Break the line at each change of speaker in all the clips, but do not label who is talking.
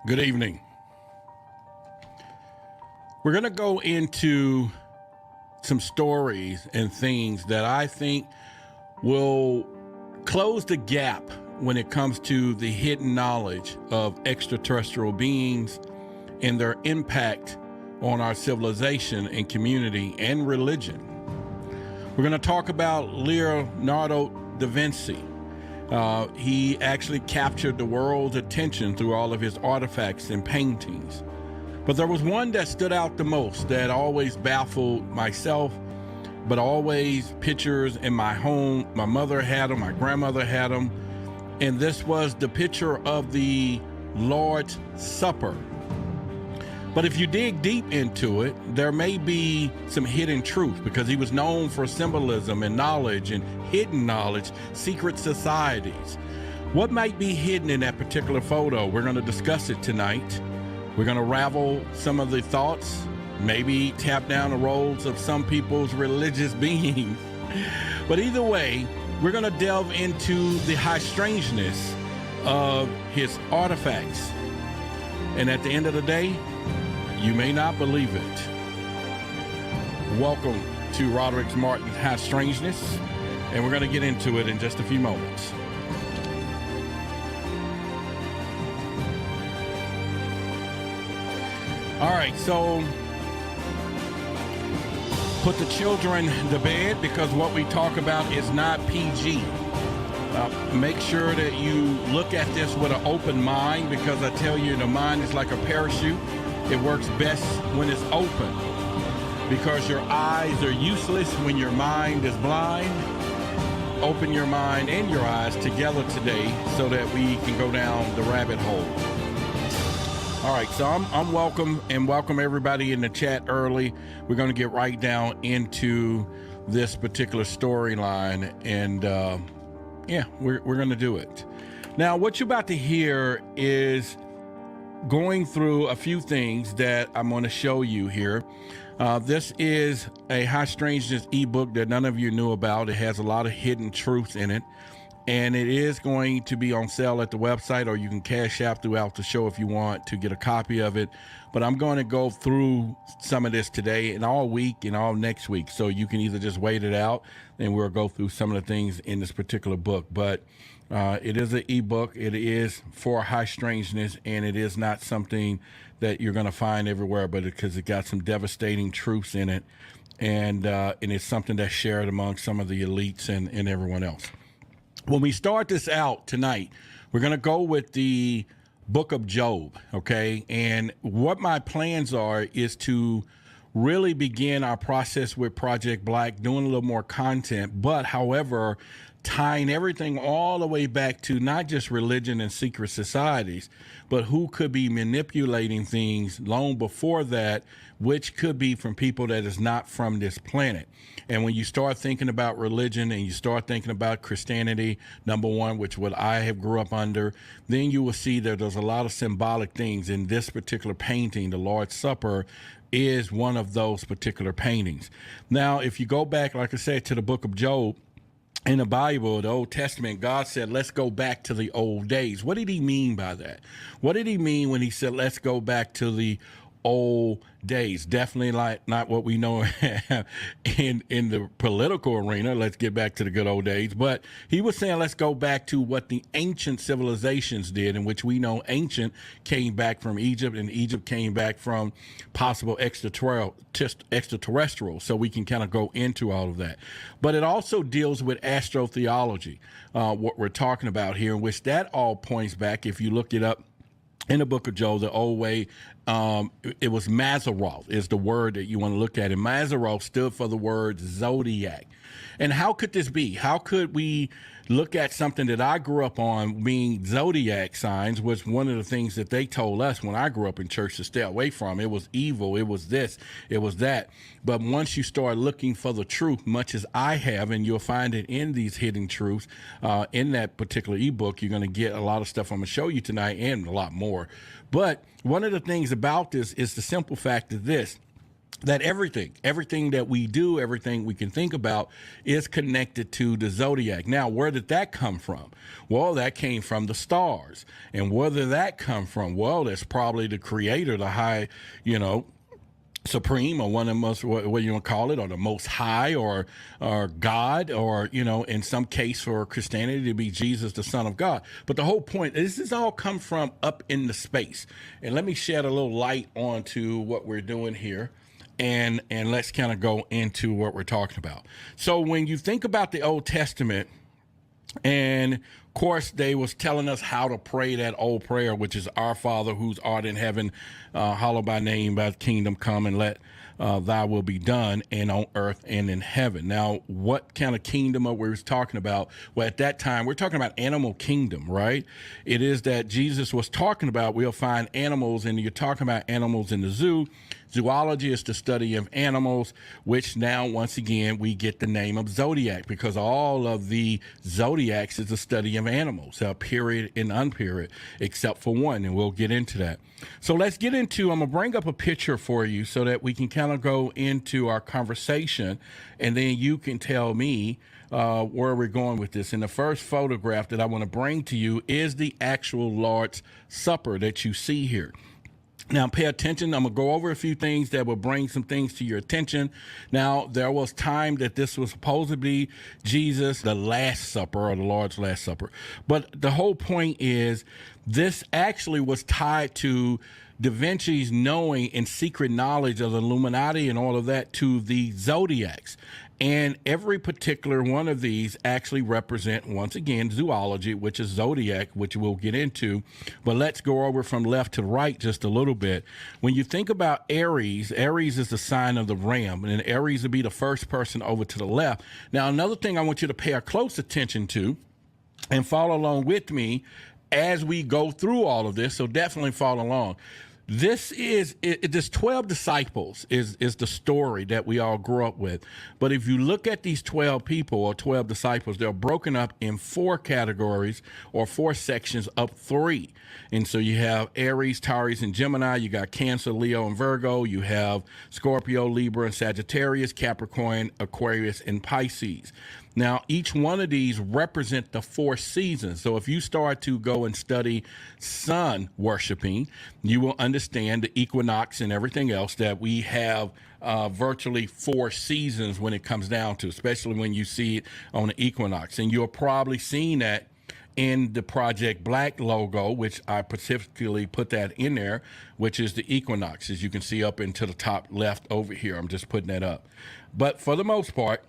Good evening. We're going to go into some stories and things that I think will close the gap when it comes to the hidden knowledge of extraterrestrial beings and their impact on our civilization and community and religion. We're going to talk about Leonardo da Vinci. He actually captured the world's attention through all of his artifacts and paintings. But there was one that stood out the most that always baffled myself, but always pictures in my home. My mother had them, my grandmother had them. And this was the picture of the Lord's Supper. But if you dig deep into it, there may be some hidden truth because he was known for symbolism and knowledge and hidden knowledge, secret societies. What might be hidden in that particular photo? We're going to discuss it tonight. We're going to ravel some of the thoughts, maybe tap down the roads of some people's religious beings. But either way, we're going to delve into the high strangeness of his artifacts. And at the end of the day, you may not believe it. Welcome to Roderick Martin's High Strangeness, and we're going to get into it in just a few moments. All right, so put the children to bed because what we talk about is not PG. Make sure that you look at this with an open mind because I tell you, the mind is like a parachute. It works best when it's open because your eyes are useless when your mind is blind. Open your mind and your eyes together today so that we can go down the rabbit hole. All right, so I'm welcome everybody in the chat early. We're going to get right down into this particular storyline, and we're going to do it. Now, what you're about to hear is going through a few things that I'm going to show you here. This is a High Strangeness ebook that none of you knew about. It has a lot of hidden truths in it, and it is going to be on sale at the website, or you can cash out throughout the show if you want to get a copy of it. But I'm going to go through some of this today and all week and all next week, so you can either just wait it out and we'll go through some of the things in this particular book. But it is an ebook. It is for High Strangeness, and it is not something that you're going to find everywhere, but because it got some devastating truths in it, and it's something that's shared among some of the elites and everyone else. When we start this out tonight, we're going to go with the book of Job, okay? And what my plans are is to really begin our process with Project Black, doing a little more content, but however, tying everything all the way back to not just religion and secret societies, but who could be manipulating things long before that, which could be from people that is not from this planet. And when you start thinking about religion and you start thinking about Christianity, number one, which what I have grew up under, then you will see that there's a lot of symbolic things in this particular painting. The Lord's Supper is one of those particular paintings. Now, if you go back, like I said, to the book of Job, in the Bible, the Old Testament, God said, let's go back to the old days. What did he mean by that? What did he mean when he said, let's go back to the old days? Definitely like not what we know in the political arena. Let's get back to the good old days. But he was saying, let's go back to what the ancient civilizations did, in which we know ancient came back from Egypt, and Egypt came back from possible extraterrestrial. So we can kind of go into all of that. But it also deals with astrotheology, what we're talking about here, in which that all points back, if you looked it up in the book of Job, the old way, it was Mazzaroth is the word that you want to look at. And Mazzaroth stood for the word Zodiac. And how could this be? How could we look at something that I grew up on being Zodiac signs, was one of the things that they told us when I grew up in church to stay away from. It was evil. It was this. It was that. But once you start looking for the truth, much as I have, and you'll find it in these hidden truths, in that particular ebook, you're going to get a lot of stuff I'm going to show you tonight and a lot more. But one of the things about this is the simple fact of this. that everything that we do, everything we can think about is connected to the zodiac. Now, where did that come from? Well, that came from the stars. And where did that come from? Well, that's probably the creator, the high, supreme, or one of the most, what you want to call it, or the most high, or God, or, in some case for Christianity to be Jesus, the Son of God. But the whole point, this has all come from up in the space. And let me shed a little light onto what we're doing here. And let's kind of go into what we're talking about. So when you think about the Old Testament, and of course they was telling us how to pray that old prayer, which is, Our Father who's art in heaven, hallowed by name, thy kingdom come, and let thy will be done, and on earth and in heaven. Now, what kind of kingdom are we talking about? Well, at that time, we're talking about animal kingdom, right? It is that Jesus was talking about. We'll find animals, and you're talking about animals in the zoo. Zoology is the study of animals, which now, once again, we get the name of Zodiac, because all of the zodiacs is the study of animals, period and unperiod, except for one, and we'll get into that. So let's get into, I'm going to bring up a picture for you so that we can kind of go into our conversation, and then you can tell me where we're going with this. And the first photograph that I want to bring to you is the actual Lord's Supper that you see here. Now, pay attention. I'm going to go over a few things that will bring some things to your attention. Now, there was time that this was supposed to be Jesus, the Last Supper, or the Lord's Last Supper. But the whole point is this actually was tied to Da Vinci's knowing and secret knowledge of the Illuminati and all of that to the zodiacs. And every particular one of these actually represent, once again, zoology, which is zodiac, which we'll get into. But let's go over from left to right just a little bit. When you think about Aries, Aries is the sign of the ram, and Aries would be the first person over to the left. Now, another thing I want you to pay a close attention to and follow along with me as we go through all of this, so definitely follow along. This 12 disciples is the story that we all grew up with. But if you look at these 12 people or 12 disciples, they're broken up in 4 categories or 4 sections of 3. And so you have Aries, Taurus, and Gemini. You got Cancer, Leo, and Virgo. You have Scorpio, Libra, and Sagittarius, Capricorn, Aquarius, and Pisces. Now, each one of these represent the 4 seasons. So if you start to go and study sun worshiping, you will understand the equinox and everything else that we have virtually 4 seasons when it comes down to, especially when you see it on the equinox. And you're probably seeing that in the Project Black logo, which I specifically put that in there, which is the equinox, as you can see up into the top left over here. I'm just putting that up. But for the most part,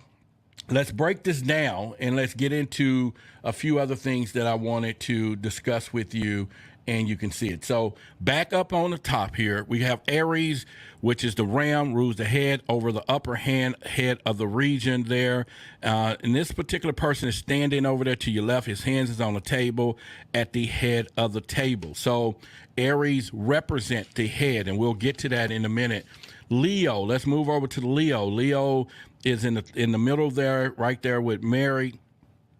let's break this down and let's get into a few other things that I wanted to discuss with you, and you can see it. So back up on the top here, we have Aries, which is the ram, rules the head over the upper head of the region there. And this particular person is standing over there to your left. His hands is on the table at the head of the table. So Aries represent the head, and we'll get to that in a minute. Leo, let's move over to the Leo. Leo is in the middle there, right there with Mary.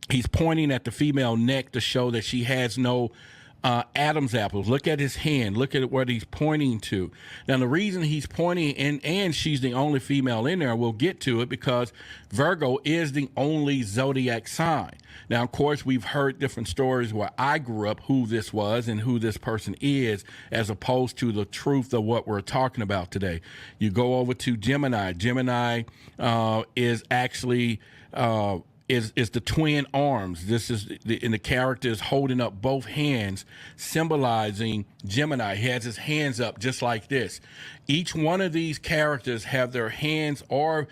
He's pointing at the female neck to show that she has no Adam's apples. Look at his hand. Look at what he's pointing to. Now, the reason he's pointing, and she's the only female in there, we'll get to it, because Virgo is the only zodiac sign. Now, of course, we've heard different stories where I grew up, who this was and who this person is, as opposed to the truth of what we're talking about today. You go over to Gemini. Gemini is actually is the twin arms. This is and the character is holding up both hands, symbolizing Gemini. He has his hands up just like this. Each one of these characters have their hands or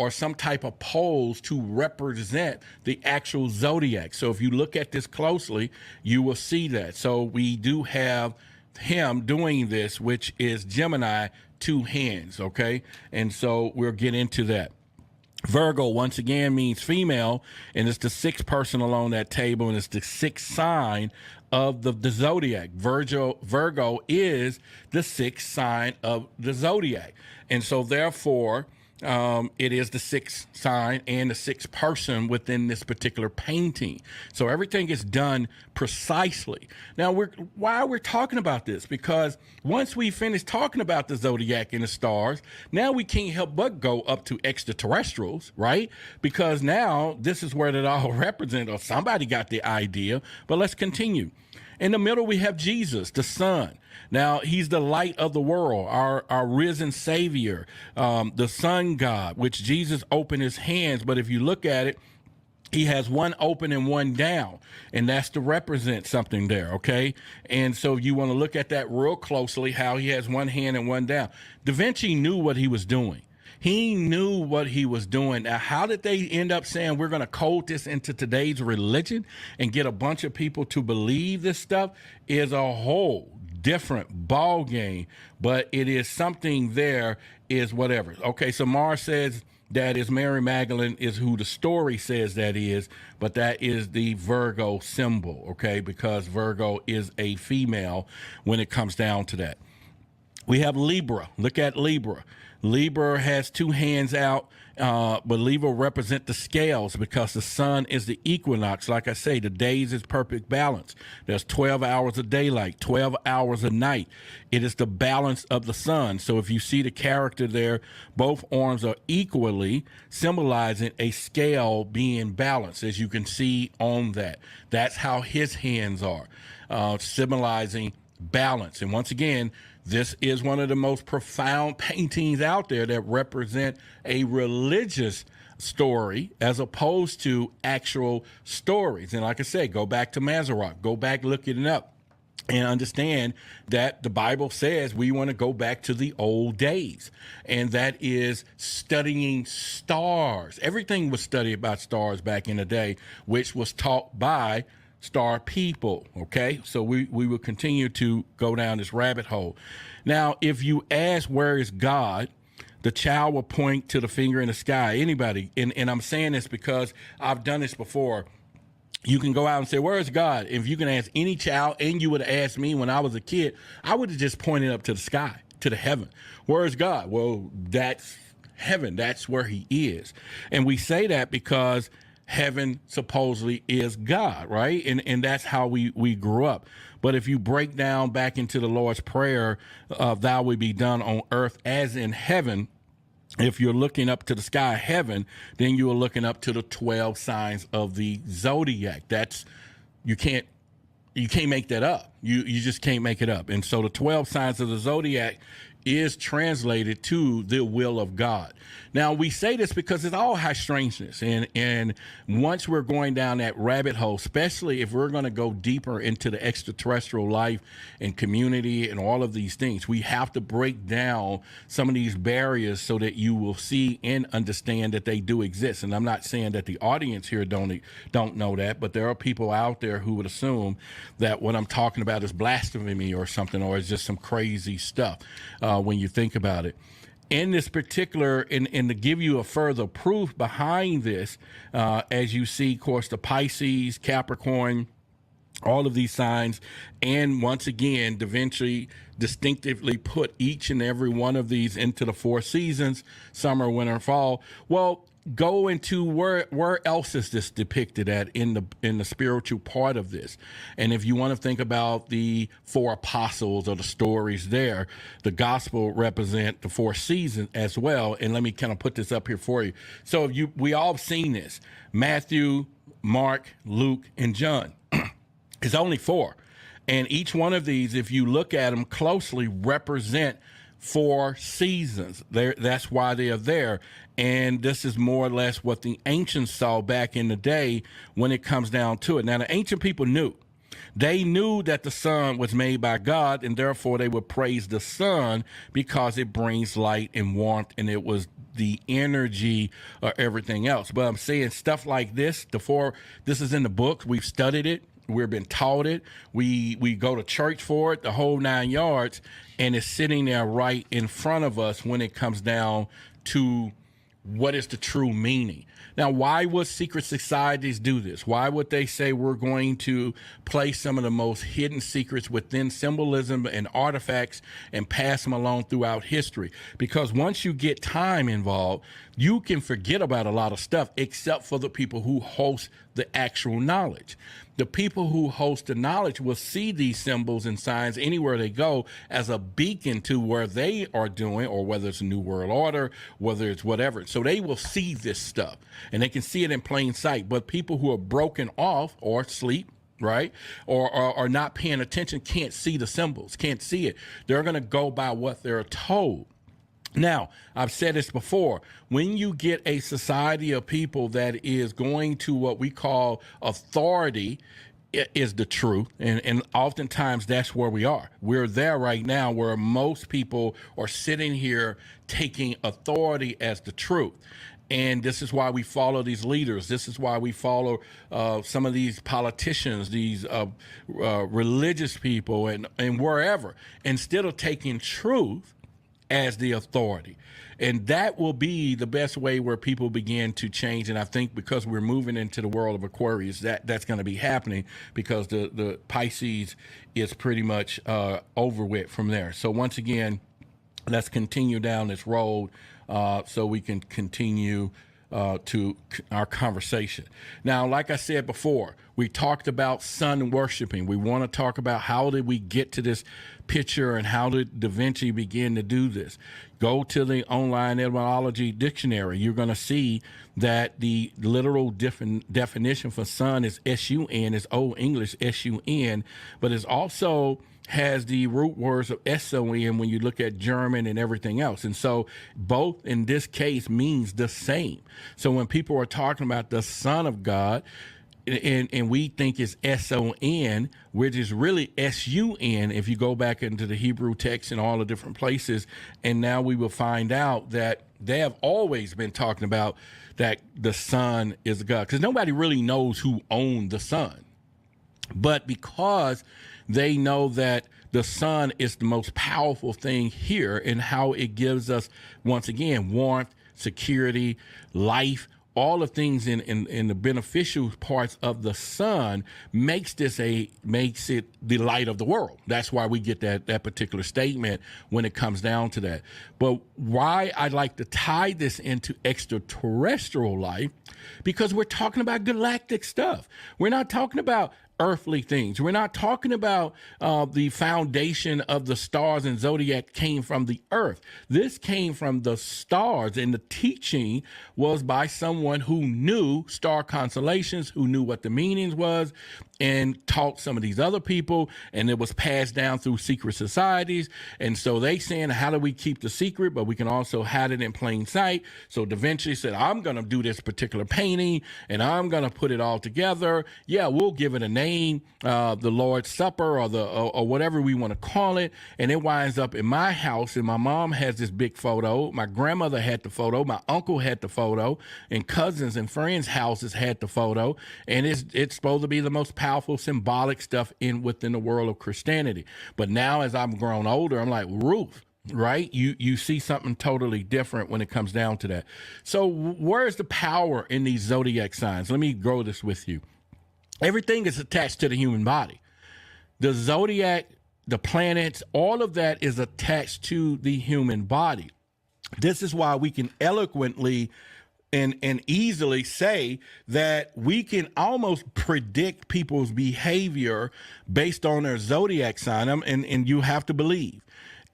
some type of pose to represent the actual zodiac. So if you look at this closely, you will see that. So we do have him doing this, which is Gemini, 2 hands, okay? And so we'll get into that. Virgo, once again, means female, and it's the 6th person along that table, and it's the 6th sign of the zodiac. Virgo is the 6th sign of the zodiac. And so therefore, it is the sixth sign and the sixth person within this particular painting. So everything is done precisely. Now, why we're talking about this? Because once we finish talking about the zodiac and the stars, now we can't help but go up to extraterrestrials, right? Because now this is where it all represents, or somebody got the idea. But let's continue. In the middle, we have Jesus, the Son. Now, he's the light of the world, our risen Savior, the Sun God, which Jesus opened his hands. But if you look at it, he has one open and one down, and that's to represent something there, okay? And so you want to look at that real closely, how he has one hand and one down. Da Vinci knew what he was doing. He knew what he was doing. Now, how did they end up saying we're going to code this into today's religion and get a bunch of people to believe this stuff is a whole different ball game, but it is something there is whatever. Okay, so Mars says that is Mary Magdalene is who the story says that is, but that is the Virgo symbol, okay, because Virgo is a female when it comes down to that. We have Libra. Look at Libra. Libra has two hands out, but Libra represent the scales because the sun is the equinox. Like I say, the days is perfect balance. There's 12 hours of daylight, 12 hours of night. It is the balance of the sun. So if you see the character there, both arms are equally symbolizing a scale being balanced, as you can see on that. That's how his hands are, symbolizing balance. And once again, this is one of the most profound paintings out there that represent a religious story as opposed to actual stories. And like I said, go back to Mazarok, go back, look it up, and understand that the Bible says we want to go back to the old days. And that is studying stars. Everything was studied about stars back in the day, which was taught by star people, okay? So we will continue to go down this rabbit hole. Now, if you ask where is God, the child will point to the finger in the sky. Anybody, and I'm saying this because I've done this before. You can go out and say, where is God? If you can ask any child, and you would have asked me when I was a kid, I would have just pointed up to the sky, to the heaven. Where is God? Well, that's heaven. That's where he is. And we say that because heaven supposedly is God, right? And that's how we grew up. But if you break down back into the Lord's Prayer, thou will be done on earth as in heaven, if you're looking up to the sky, heaven, then you are looking up to the 12 signs of the zodiac. That's, you can't make that up. You just can't make it up. And so the 12 signs of the zodiac is translated to the will of God. Now, we say this because it's all high strangeness. And once we're going down that rabbit hole, especially if we're going to go deeper into the extraterrestrial life and community and all of these things, we have to break down some of these barriers so that you will see and understand that they do exist. And I'm not saying that the audience here don't know that, but there are people out there who would assume that what I'm talking about is blasphemy or something, or it's just some crazy stuff when you think about it. In this particular, and to give you a further proof behind this, as you see, of course, the Pisces, Capricorn, all of these signs, and once again, Da Vinci distinctively put each and every one of these into the four seasons, summer, winter, and fall. Well, go into where else is this depicted at in the spiritual part of this. And if you want to think about the four apostles or the stories there, the gospel represent the four seasons as well. And let me kind of put this up here for you. So we all have seen this: Matthew, Mark, Luke, and John. It's only four. And each one of these, if you look at them closely, represent four seasons. That's why they are there. And this is more or less what the ancients saw back in the day when it comes down to it. Now, the ancient people knew. They knew that the sun was made by God, and therefore they would praise the sun because it brings light and warmth, and it was the energy or everything else. But I'm saying stuff like this, this is in the book. We've studied it. We've been taught it. We go to church for it, the whole 9 yards, and it's sitting there right in front of us when it comes down to what is the true meaning. Now, why would secret societies do this? Why would they say we're going to place some of the most hidden secrets within symbolism and artifacts and pass them along throughout history? Because once you get time involved, you can forget about a lot of stuff except for the people who host the actual knowledge. The people who host the knowledge will see these symbols and signs anywhere they go as a beacon to where they are doing, or whether it's a new world order, whether it's whatever. So they will see this stuff and they can see it in plain sight. But people who are broken off or sleep, right, or are not paying attention, can't see the symbols, can't see it. They're going to go by what they're told. Now, I've said this before, when you get a society of people that is going to what we call authority is the truth, and oftentimes that's where we are. We're there right now where most people are sitting here taking authority as the truth. And this is why we follow these leaders. This is why we follow some of these politicians, these religious people, and wherever, instead of taking truth as the authority. And that will be the best way where people begin to change. And I think because we're moving into the world of Aquarius, that's going to be happening, because the Pisces is pretty much over with from there. So once again, let's continue down this road so we can continue to our conversation. Now, like I said before, we talked about sun worshiping. We want to talk about how did we get to this picture and how did Da Vinci begin to do this. Go to the online etymology dictionary. You're going to see that the literal definition for sun is S-U-N, is Old English S-U-N, but it's also has the root words of S-O-N when you look at German and everything else. And so both in this case means the same. So when people are talking about the Son of God, and we think it's S-O-N, which is really S-U-N if you go back into the Hebrew text and all the different places, and now we will find out that they have always been talking about that the Son is God, because nobody really knows who owned the sun. But because they know that the sun is the most powerful thing here, and how it gives us, once again, warmth, security, life, all the things in the beneficial parts of the sun makes it the light of the world. That's why we get that particular statement when it comes down to that. But why I like to tie this into extraterrestrial life, because we're talking about galactic stuff. We're not talking about earthly things. We're not talking about the foundation of the stars and Zodiac came from the earth. This came from the stars, and the teaching was by someone who knew star constellations, who knew what the meanings was, and taught some of these other people, and it was passed down through secret societies. And so they saying, how do we keep the secret, but we can also hide it in plain sight? So Da Vinci said, I'm going to do this particular painting, and I'm going to put it all together. Yeah, we'll give it a name, the Lord's Supper, or whatever we want to call it. And it winds up in my house, and my mom has this big photo. My grandmother had the photo. My uncle had the photo, and cousins and friends' houses had the photo. And it's supposed to be the most powerful symbolic stuff within the world of Christianity. But now as I've grown older, I'm like, Ruth, right? You see something totally different when it comes down to that. So where's the power in these zodiac signs? Let me go this with you. Everything is attached to the human body. The zodiac, the planets, all of that is attached to the human body. This is why we can eloquently and easily say that we can almost predict people's behavior based on their zodiac sign, and you have to believe.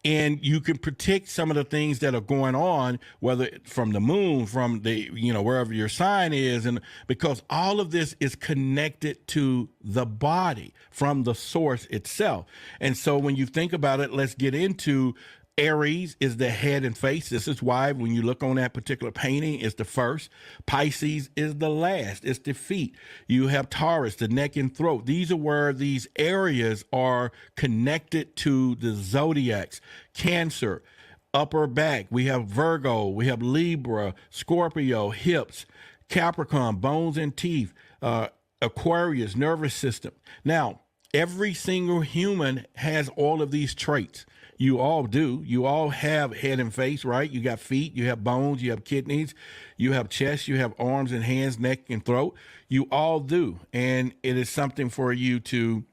And you can predict some of the things that are going on, whether from the moon, from the, wherever your sign is, and because all of this is connected to the body from the source itself. And so when you think about it, let's get into Aries is the head and face. This is why when you look on that particular painting, it's the first. Pisces is the last. It's the feet. You have Taurus, the neck and throat. These are where these areas are connected to the zodiacs. Cancer, upper back. We have Virgo. We have Libra, Scorpio, hips. Capricorn, bones and teeth. Aquarius, nervous system. Now, Every single human has all of these traits. You all do. You all have head and face, right? You got feet, you have bones, you have kidneys, you have chest, you have arms and hands, neck and throat. You all do. And it is something for you to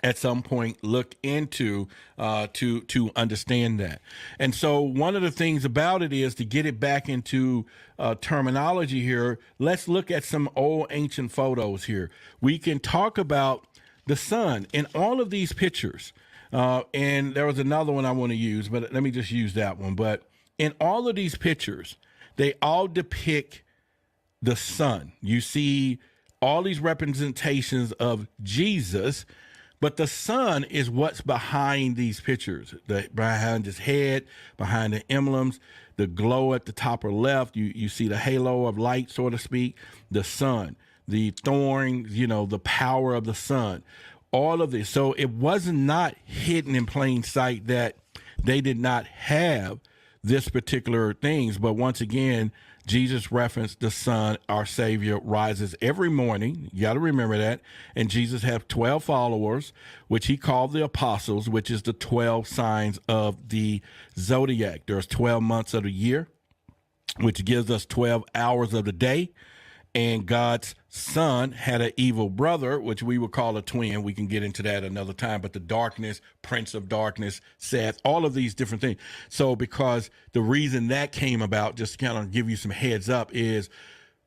at some point look into to understand that. And so one of the things about it is to get it back into terminology here. Let's look at some old ancient photos here. We can talk about the sun in all of these pictures. And there was another one I want to use, but let me just use that one. But in all of these pictures, they all depict the sun. You see all these representations of Jesus, but the sun is what's behind these pictures, behind his head, behind the emblems, the glow at the top or left. You see the halo of light, so to speak, the sun, the thorns, the power of the sun, all of this. So it was not hidden in plain sight that they did not have this particular things. But once again, Jesus referenced the sun, our Savior, rises every morning. You got to remember that. And Jesus had 12 followers, which he called the apostles, which is the 12 signs of the Zodiac. There's 12 months of the year, which gives us 12 hours of the day. And God's son had an evil brother, which we would call a twin. We can get into that another time. But the darkness, prince of darkness, Seth, all of these different things. So because the reason that came about, just to kind of give you some heads up, is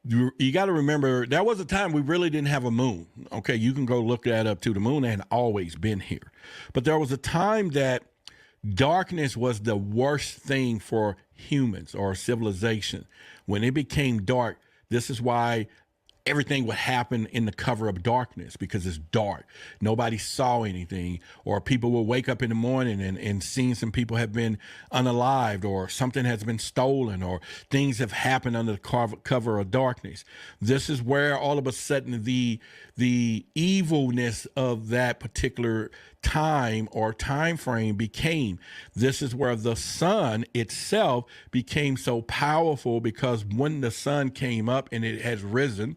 you got to remember there was a time we really didn't have a moon. Okay, you can go look that up too. The moon had always been here. But there was a time that darkness was the worst thing for humans or civilization. When it became dark, this is why everything would happen in the cover of darkness, because it's dark. Nobody saw anything, or people will wake up in the morning and seeing some people have been unalived, or something has been stolen, or things have happened under the cover of darkness. This is where all of a sudden the evilness of that particular time or time frame became. This is where the sun itself became so powerful, because when the sun came up and it has risen,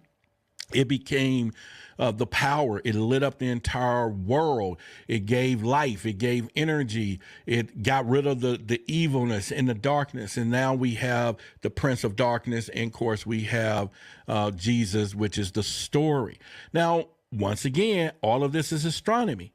it became the power. It lit up the entire world. It gave life. It gave energy. It got rid of the evilness and the darkness. And now we have the Prince of Darkness. And of course, we have Jesus, which is the story. Now, once again, all of this is astronomy.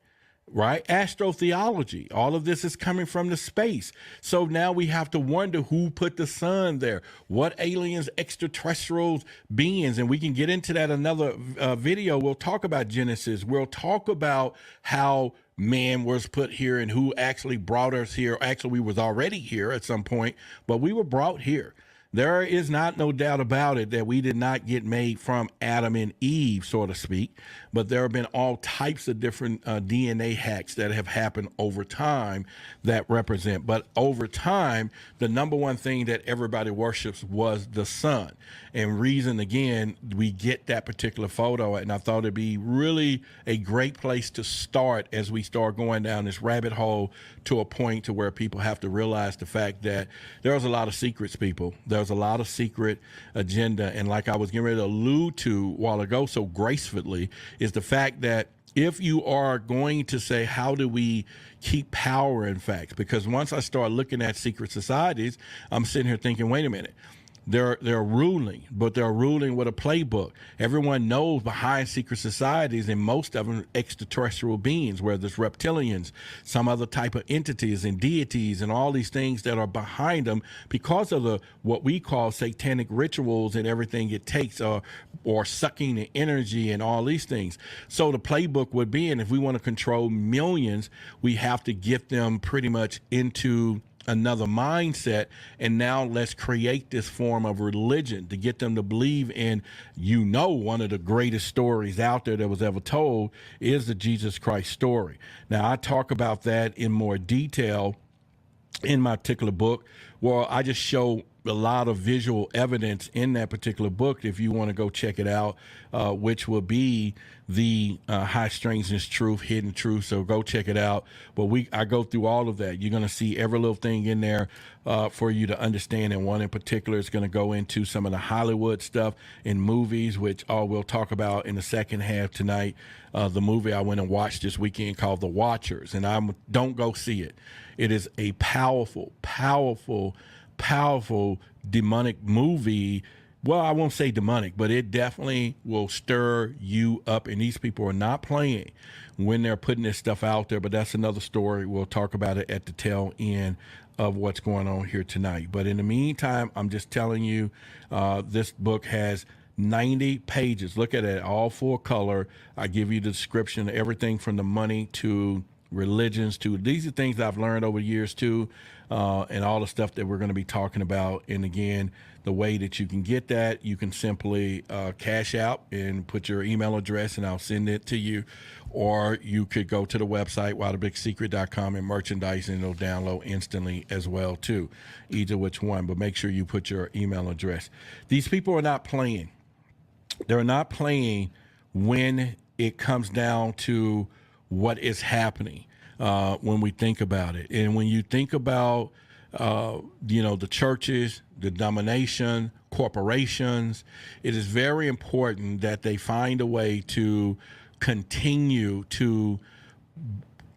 Right? Astrotheology. All of this is coming from the space. So now we have to wonder who put the sun there. What aliens, extraterrestrials, beings, and we can get into that another video. We'll talk about Genesis. We'll talk about how man was put here and who actually brought us here. Actually, we was already here at some point, but we were brought here. There is not no doubt about it that we did not get made from Adam and Eve, so to speak, but there have been all types of different DNA hacks that have happened over time that represent. But over time, the number one thing that everybody worships was the sun. And reason, again, we get that particular photo, and I thought it'd be really a great place to start as we start going down this rabbit hole to a point to where people have to realize the fact that there's a lot of secrets, people. There's a lot of secret agenda. And like I was getting ready to allude to a while ago so gracefully, is the fact that if you are going to say, how do we keep power in facts? Because once I start looking at secret societies, I'm sitting here thinking, wait a minute. They're ruling, but they're ruling with a playbook. Everyone knows behind secret societies, and most of them extraterrestrial beings, whether it's reptilians, some other type of entities and deities and all these things that are behind them because of the what we call satanic rituals and everything it takes, or sucking the energy and all these things. So the playbook would be, and if we want to control millions, we have to get them pretty much into another mindset, and now let's create this form of religion to get them to believe in, one of the greatest stories out there that was ever told is the Jesus Christ story. Now, I talk about that in more detail in my particular book, where I just show a lot of visual evidence in that particular book if you want to go check it out, which will be the High Strangeness Truth, Hidden Truth. So go check it out. But I go through all of that. You're going to see every little thing in there for you to understand. And one in particular is going to go into some of the Hollywood stuff in movies, which we'll talk about in the second half tonight. The movie I went and watched this weekend called The Watchers, and don't go see it. It is a powerful, powerful, powerful demonic movie. Well, I won't say demonic, but it definitely will stir you up. And these people are not playing when they're putting this stuff out there. But that's another story. We'll talk about it at the tail end of what's going on here tonight. But in the meantime, I'm just telling you, this book has 90 pages. Look at it, all full color. I give you the description of everything from the money to religions to these are things that I've learned over the years too, and all the stuff that we're going to be talking about. And again, the way that you can get that, you can simply cash out and put your email address and I'll send it to you, or you could go to the website wildabigSecret.com and merchandise, and it'll download instantly as well too, either which one. But make sure you put your email address. These people are not playing. They're not playing when it comes down to what is happening when we think about it. And when you think about, the churches, the denomination, corporations, it is very important that they find a way to continue to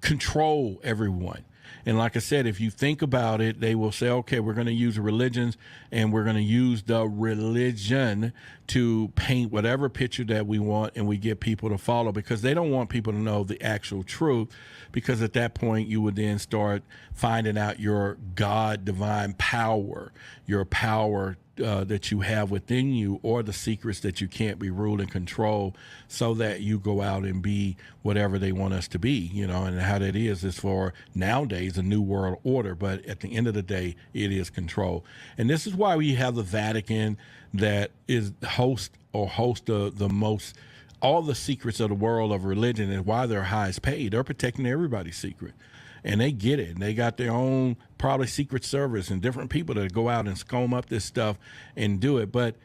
control everyone. And like I said, if you think about it, they will say, okay, we're going to use religions and we're going to use the religion to paint whatever picture that we want, and we get people to follow, because they don't want people to know the actual truth, because at that point you would then start finding out your God divine power, your power that you have within you, or the secrets that you can't be ruled and controlled, so that you go out and be whatever they want us to be, and how that is for nowadays a new world order. But at the end of the day, it is control. And this is why we have the Vatican that is host the most, all the secrets of the world of religion, and why they're highest paid. They're protecting everybody's secret. And they get it. And they got their own probably secret service and different people that go out and scum up this stuff and do it. But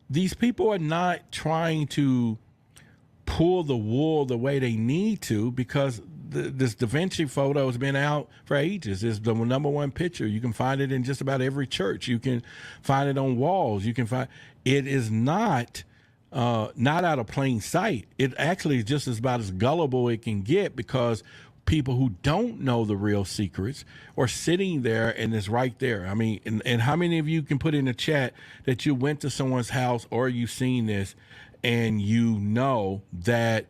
these people are not trying to pull the wool the way they need to, because this Da Vinci photo has been out for ages. It's the number one picture. You can find it in just about every church. You can find it on walls. You can find it is not out of plain sight. It actually is just about as gullible it can get, because people who don't know the real secrets are sitting there and it's right there. I mean, and how many of you can put in the chat that you went to someone's house or you've seen this and you know that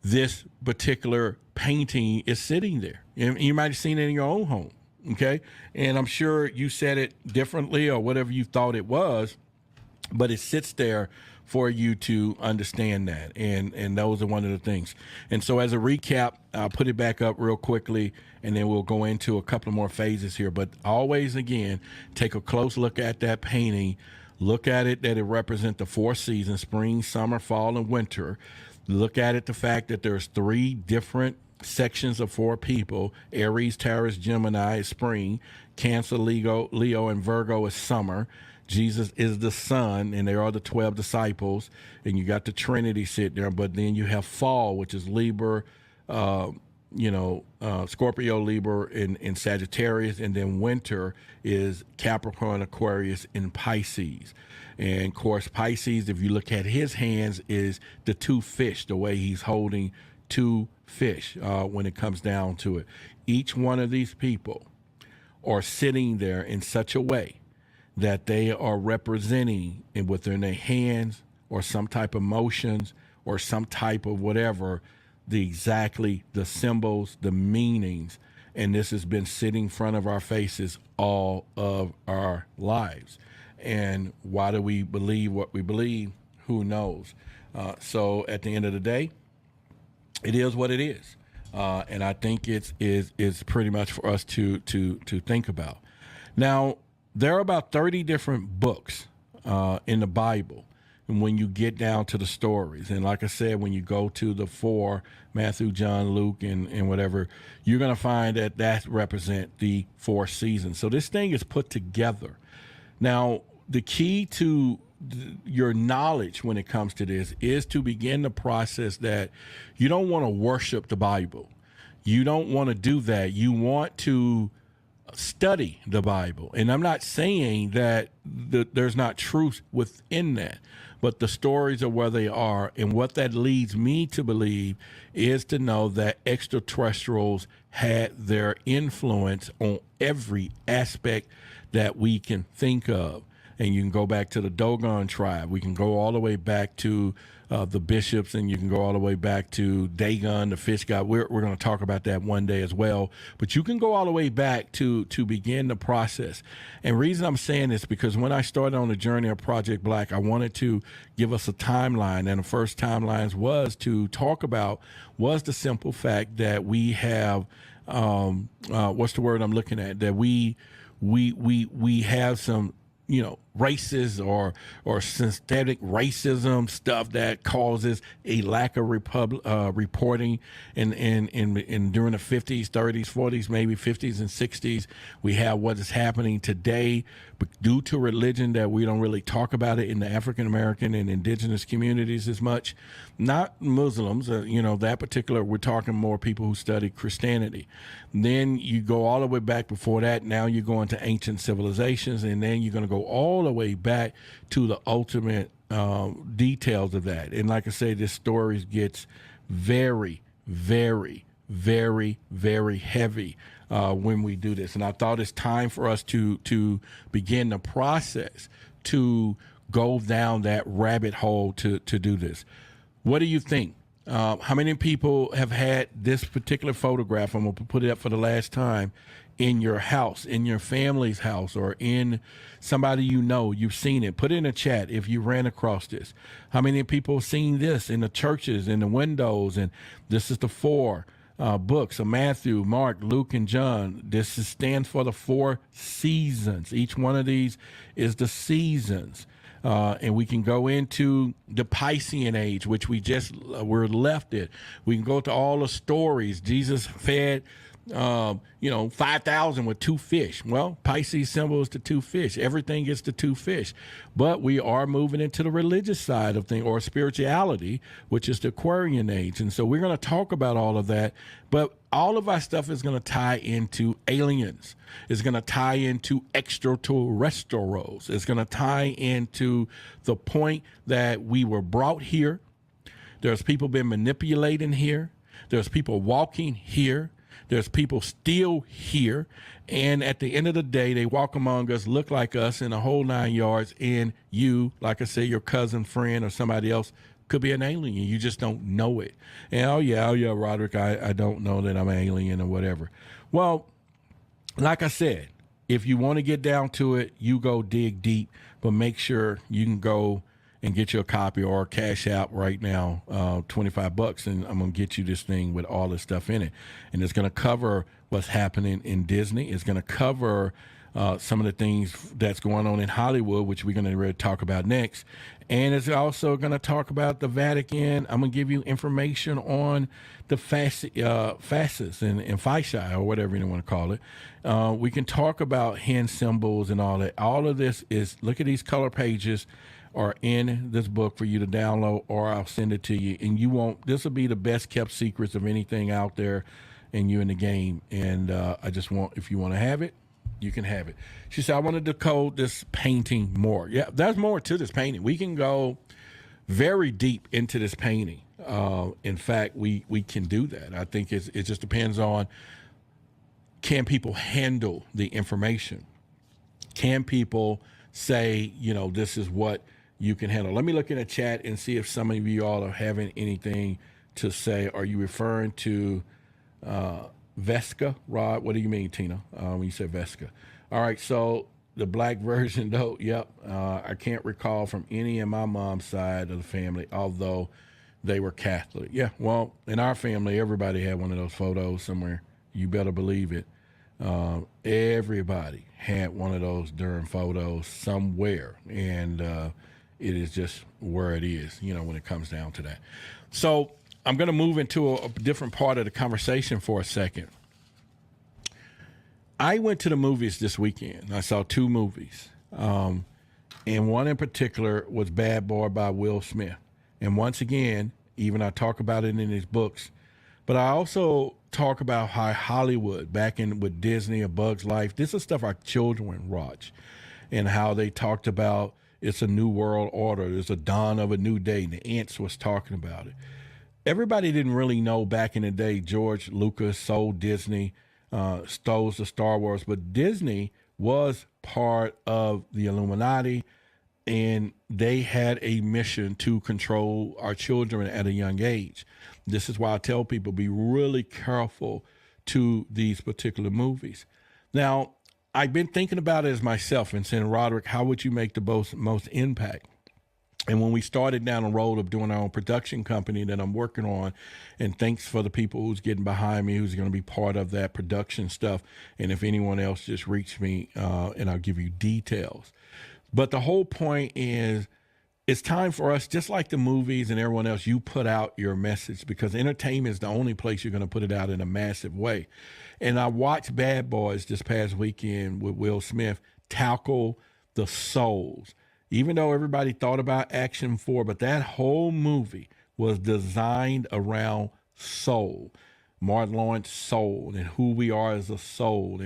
this particular painting is sitting there? You might have seen it in your own home, okay? And I'm sure you said it differently or whatever you thought it was, but it sits there for you to understand that. And those are one of the things. And so as a recap, I'll put it back up real quickly, and then we'll go into a couple more phases here. But always, again, take a close look at that painting. Look at it that it represents the four seasons: spring, summer, fall, and winter. Look at it, the fact that there's three different sections of four people: Aries, Taurus, Gemini is spring, Cancer, Leo, and Virgo is summer. Jesus is the sun, and there are the 12 disciples, and you got the Trinity sitting there. But then you have fall, which is Libra, Scorpio, Libra, and Sagittarius, and then winter is Capricorn, Aquarius, and Pisces. And of course, Pisces, if you look at his hands, is the two fish, the way he's holding two fish when it comes down to it. Each one of these people are sitting there in such a way that they are representing, and within their hands or some type of motions or some type of whatever, exactly the symbols, the meanings. And this has been sitting in front of our faces all of our lives. And why do we believe what we believe? Who knows? So at the end of the day, it is what it is. And I think it's pretty much for us to think about. Now, there are about 30 different books in the Bible, and when you get down to the stories, and like I said, when you go to the four, Matthew, John, Luke, and whatever, you're going to find that represent the four seasons. So this thing is put together Now, the key to your knowledge when it comes to this is to begin the process that you don't want to worship the Bible. You don't want to do that. You want to study the Bible. And I'm not saying that there's not truth within that, but the stories are where they are. And what that leads me to believe is to know that extraterrestrials had their influence on every aspect that we can think of. And you can go back to the Dogon tribe. We can go all the way back to the bishops, and you can go all the way back to Dagon, the fish god. We're going to talk about that one day as well. But you can go all the way back to begin the process. And reason I'm saying this because when I started on the journey of Project Black, I wanted to give us a timeline. And the first timelines was to talk about was the simple fact that we have, what's the word I'm looking at? That we have some, racist or synthetic racism stuff that causes a lack of reporting in during the 50s, 30s, 40s, maybe 50s and 60s. We have what is happening today, but due to religion that we don't really talk about it in the African American and indigenous communities as much. Not Muslims, that particular, we're talking more people who study Christianity. Then you go all the way back before that. Now you're going to ancient civilizations, and then you're going to go all the way back to the ultimate details of that. And like I say, this story gets very, very, very, very heavy when we do this. And I thought it's time for us to begin the process to go down that rabbit hole to do this. What do you think? How many people have had this particular photograph? I'm going to put it up for the last time in your house, in your family's house, or in somebody you've seen it. Put it in a chat if you ran across this. How many people have seen this in the churches, in the windows? And this is the four books of Matthew, Mark, Luke, and John. This stands for the four seasons. Each one of these is the seasons. And we can go into the Piscean age, which we're left at. We can go to all the stories. Jesus fed 5,000 with 2 fish. Well, Pisces symbol is the 2 fish. Everything gets the 2 fish. But we are moving into the religious side of things, or spirituality, which is the Aquarian age. And so we're going to talk about all of that. But all of our stuff is going to tie into aliens. It's going to tie into extraterrestrials. It's going to tie into the point that we were brought here. There's people been manipulating here. There's people walking here. There's people still here. And at the end of the day, they walk among us, look like us in the whole 9 yards. And you, like I say, your cousin, friend, or somebody else could be an alien. You just don't know it. And oh yeah, Roderick, I don't know that I'm an alien or whatever. Well, like I said, if you want to get down to it, you go dig deep, but make sure you can go and get you a copy or cash out right now, $25, and I'm going to get you this thing with all this stuff in it. And it's going to cover what's happening in Disney. It's going to cover some of the things that's going on in Hollywood, which we're going to really talk about next. And it's also going to talk about the Vatican. I'm going to give you information on the fasces and fasci, or whatever you want to call it. We can talk about hand symbols and all that. All of this is, look at these color pages are in this book for you to download, or I'll send it to you. And this will be the best kept secrets of anything out there, and you in the game. And I just want, if you want to have it, you can have it. She said, I want to decode this painting more. Yeah, there's more to this painting. We can go very deep into this painting. In fact, we can do that. I think it just depends on, can people handle the information? Can people say, this is what you can handle? Let me look in the chat and see if some of you all are having anything to say. Are you referring to Vesca, Rod? What do you mean, Tina, when you say Vesca? All right, so the black version, though, yep. I can't recall from any of my mom's side of the family, although they were Catholic. Yeah, well, in our family, everybody had one of those photos somewhere. You better believe it. Everybody had one of those darn photos somewhere, and it is just where it is, when it comes down to that. So I'm going to move into a different part of the conversation for a second. I went to the movies this weekend. I saw 2 movies. And one in particular was Bad Boy by Will Smith. And once again, even I talk about it in his books, but I also talk about how Hollywood, back in with Disney, A Bug's Life, this is stuff our children watch, and how they talked about it's a new world order, there's a dawn of a new day, and the Ants was talking about it. Everybody didn't really know back in the day George Lucas sold Disney, stole the Star Wars, but Disney was part of the Illuminati, and they had a mission to control our children at a young age. This is why I tell people be really careful to these particular movies. Now, I've been thinking about it as myself and saying, Roderick, how would you make the most impact? And when we started down the road of doing our own production company that I'm working on, and thanks for the people who's getting behind me, who's going to be part of that production stuff. And if anyone else, just reach me and I'll give you details. But the whole point is, it's time for us, just like the movies and everyone else, you put out your message, because entertainment is the only place you're going to put it out in a massive way. And I watched Bad Boys this past weekend with Will Smith tackle the souls. Even though everybody thought about Action 4, but that whole movie was designed around soul. Martin Lawrence's soul, and who we are as a soul,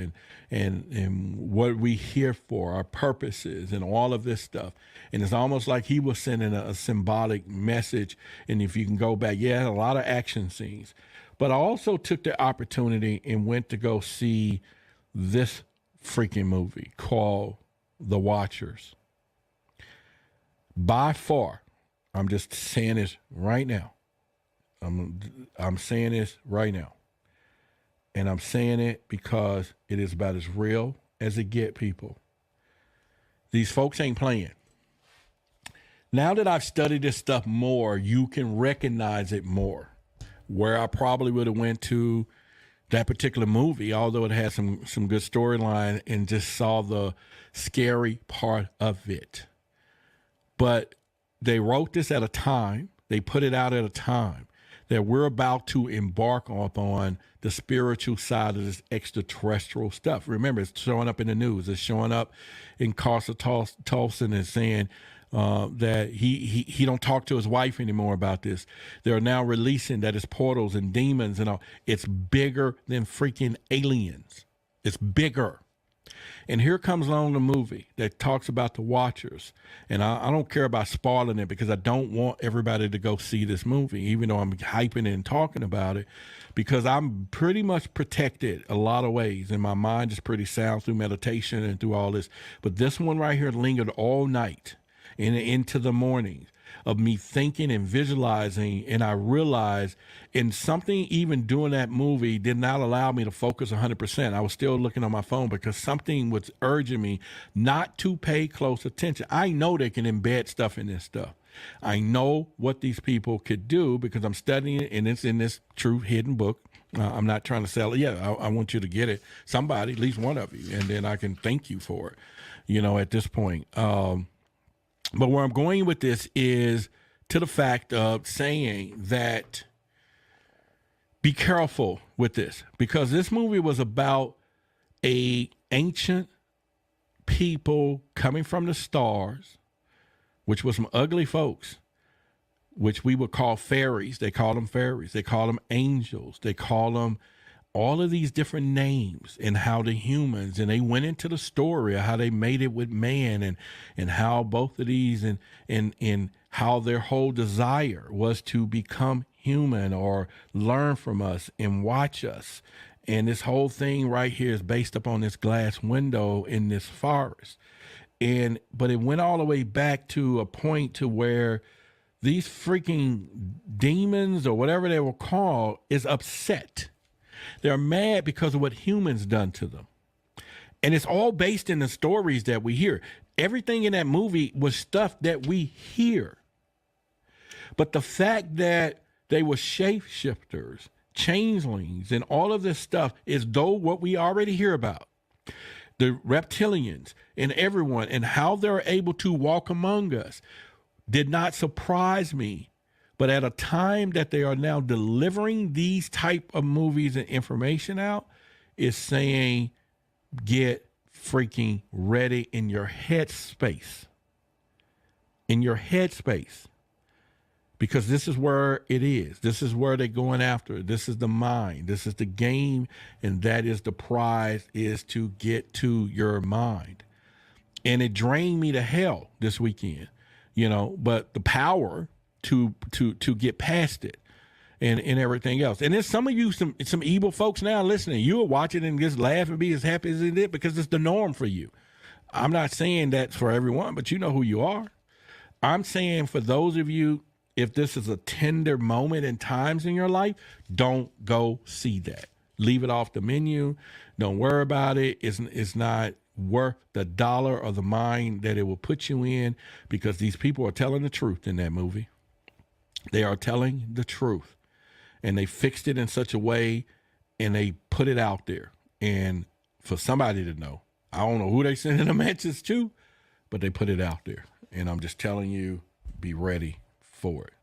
and what we here for, our purposes, and all of this stuff. And it's almost like he was sending a symbolic message. And if you can go back, yeah, a lot of action scenes. But I also took the opportunity and went to go see this freaking movie called The Watchers. By far, I'm just saying this right now. I'm saying this right now. And I'm saying it because it is about as real as it get, people. These folks ain't playing. Now that I've studied this stuff more, you can recognize it more. Where I probably would have went to that particular movie, although it had some good storyline, and just saw the scary part of it. But they wrote this at a time, they put it out at a time that we're about to embark on the spiritual side of this extraterrestrial stuff. Remember, it's showing up in the news. It's showing up in Carson Tolson is saying that he don't talk to his wife anymore about this. They're now releasing that it's portals and demons and all. It's bigger than freaking aliens. It's bigger. And here comes along the movie that talks about the Watchers. And I don't care about spoiling it, because I don't want everybody to go see this movie, even though I'm hyping it and talking about it, because I'm pretty much protected a lot of ways. And my mind is pretty sound through meditation and through all this. But this one right here lingered all night and into the morning of me thinking and visualizing, and I realized in something, even doing that movie did not allow me to focus 100%. I was still looking on my phone because something was urging me not to pay close attention. I know they can embed stuff in this stuff. I know what these people could do because I'm studying it, and it's in this true hidden book. I'm not trying to sell it. Yeah, I want you to get it. Somebody, at least one of you, and then I can thank you for it, at this point. But where I'm going with this is to the fact of saying that be careful with this, because this movie was about a ancient people coming from the stars, which was some ugly folks, which we would call fairies. They call them fairies. They call them angels. They call them all of these different names, and how the humans, and they went into the story of how they made it with man, and how both of these and how their whole desire was to become human or learn from us and watch us. And this whole thing right here is based upon this glass window in this forest. But it went all the way back to a point to where these freaking demons, or whatever they were called, is upset. They're mad because of what humans done to them. And it's all based in the stories that we hear. Everything in that movie was stuff that we hear. But the fact that they were shapeshifters, changelings, and all of this stuff is though what we already hear about. The reptilians and everyone, and how they're able to walk among us, did not surprise me. But at a time that they are now delivering these type of movies and information out, is saying, get freaking ready in your head space. In your head space. Because this is where it is. This is where they're going after. This is the mind. This is the game. And that is the prize, is to get to your mind. And it drained me to hell this weekend, you know, but the power to get past it and everything else. And there's some of you, some evil folks now listening, you will watch it and just laugh and be as happy as it is because it's the norm for you. I'm not saying that's for everyone, but you know who you are. I'm saying for those of you, if this is a tender moment in times in your life, don't go see that. Leave it off the menu. Don't worry about it. It's not worth the dollar or the mind that it will put you in, because these people are telling the truth in that movie. They are telling the truth. And they fixed it in such a way and they put it out there. And for somebody to know, I don't know who they sending the message to, but they put it out there. And I'm just telling you, be ready for it.